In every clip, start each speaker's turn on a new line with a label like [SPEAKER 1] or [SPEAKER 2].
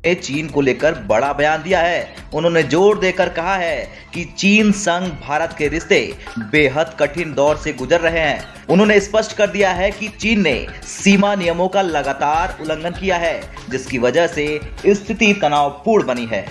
[SPEAKER 1] ने चीन को लेकर बड़ा बयान दिया है। उन्होंने जोर देकर कहा है कि चीन संग भारत के रिश्ते बेहद कठिन दौर से गुजर रहे हैं। उन्होंने स्पष्ट कर दिया है कि चीन ने सीमा नियमों का लगातार उल्लंघन किया है, जिसकी वजह से स्थिति तनावपूर्ण बनी है।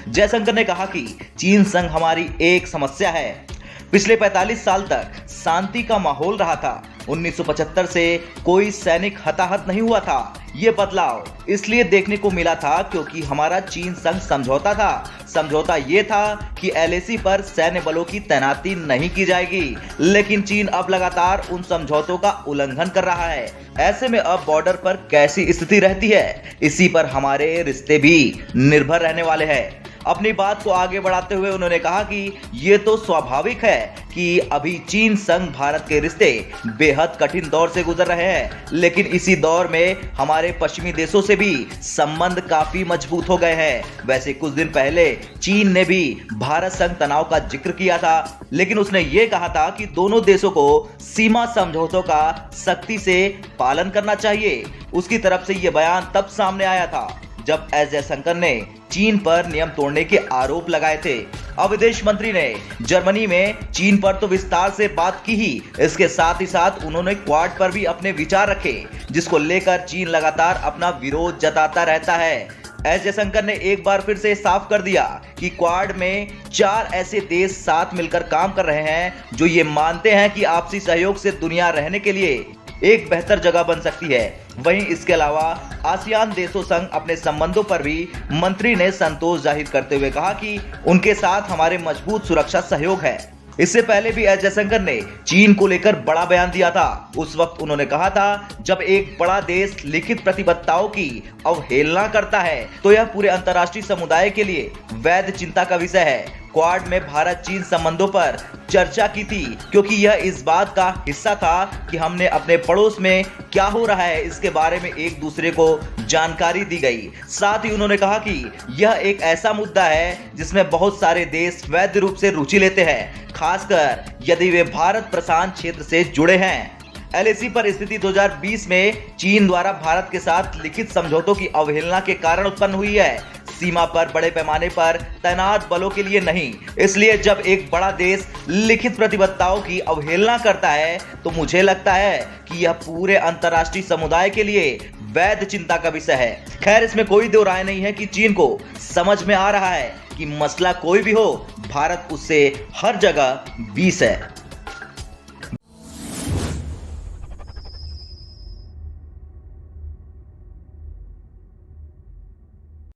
[SPEAKER 1] जयशंकर ने कहा कि चीन संग हमारी एक समस्या है। पिछले 45 साल तक शांति का माहौल रहा था। 1975 से कोई सैनिक हताहत नहीं हुआ था। ये बदलाव इसलिए देखने को मिला था क्योंकि हमारा चीन संग समझौता था। समझौता ये था कि LAC पर सैन्य बलों की तैनाती नहीं की जाएगी, लेकिन चीन अब लगातार उन समझौतों का उल्लंघन कर रहा है। ऐसे में अब बॉर्डर पर कैसी स्थिति रहती है, इसी पर हमारे रिश्ते भी निर्भर रहने वाले हैं। अपनी बात को आगे बढ़ाते हुए उन्होंने कहा कि ये तो स्वाभाविक है कि अभी चीन संग भारत के रिश्ते बेहद कठिन दौर से गुजर रहे हैं, लेकिन इसी दौर में हमारे पश्चिमी देशों से भी संबंध काफी मजबूत हो गए हैं। वैसे कुछ दिन पहले चीन ने भी भारत संग तनाव का जिक्र किया था, लेकिन उसने ये कहा था कि दोनों देशों को सीमा समझौतों का सख्ती से पालन करना चाहिए। उसकी तरफ से यह बयान तब सामने आया था जब एस जयशंकर ने चीन पर नियम तोड़ने के आरोप लगाए थे। अब विदेश मंत्री ने जर्मनी में चीन पर तो विस्तार से बात की ही, इसके साथ ही साथ उन्होंने क्वाड पर भी अपने विचार रखे, जिसको लेकर चीन लगातार अपना विरोध जताता रहता है। एस जयशंकर ने एक बार फिर से साफ कर दिया कि क्वाड में 4 ऐसे देश साथ मिलकर काम कर रहे हैं जो ये मानते हैं कि आपसी सहयोग से दुनिया रहने के लिए एक बेहतर जगह बन सकती है। वहीं इसके अलावा आसियान देशों संग अपने संबंधों पर भी मंत्री ने संतोष जाहिर करते हुए कहा कि उनके साथ हमारे मजबूत सुरक्षा सहयोग है। इससे पहले भी एस जयशंकर ने चीन को लेकर बड़ा बयान दिया था। उस वक्त उन्होंने कहा था, जब एक बड़ा देश लिखित प्रतिबद्धताओं की अवहेलना करता है तो यह पूरे अंतर्राष्ट्रीय समुदाय के लिए वैध चिंता का विषय है। क्वाड में भारत चीन संबंधों पर चर्चा की थी क्योंकि यह इस बात का हिस्सा था कि हमने अपने पड़ोस में क्या हो रहा है इसके बारे में एक दूसरे को जानकारी दी गई। साथ ही उन्होंने कहा कि यह एक ऐसा मुद्दा है जिसमें बहुत सारे देश वैध रूप से रुचि लेते हैं, खासकर यदि वे भारत प्रशांत क्षेत्र से जुड़े हैं। LAC पर स्थिति 2020 में चीन द्वारा भारत के साथ लिखित समझौतों की अवहेलना के कारण उत्पन्न हुई है। सीमा पर बड़े पैमाने पर तैनात बलों के लिए नहीं। इसलिए जब एक बड़ा देश लिखित प्रतिबद्धताओं की अवहेलना करता है तो मुझे लगता है कि यह पूरे अंतर्राष्ट्रीय समुदाय के लिए वैध चिंता का विषय है। खैर, इसमें कोई दो राय नहीं है कि चीन को समझ में आ रहा है कि मसला कोई भी हो, भारत उससे हर जगह 20 है।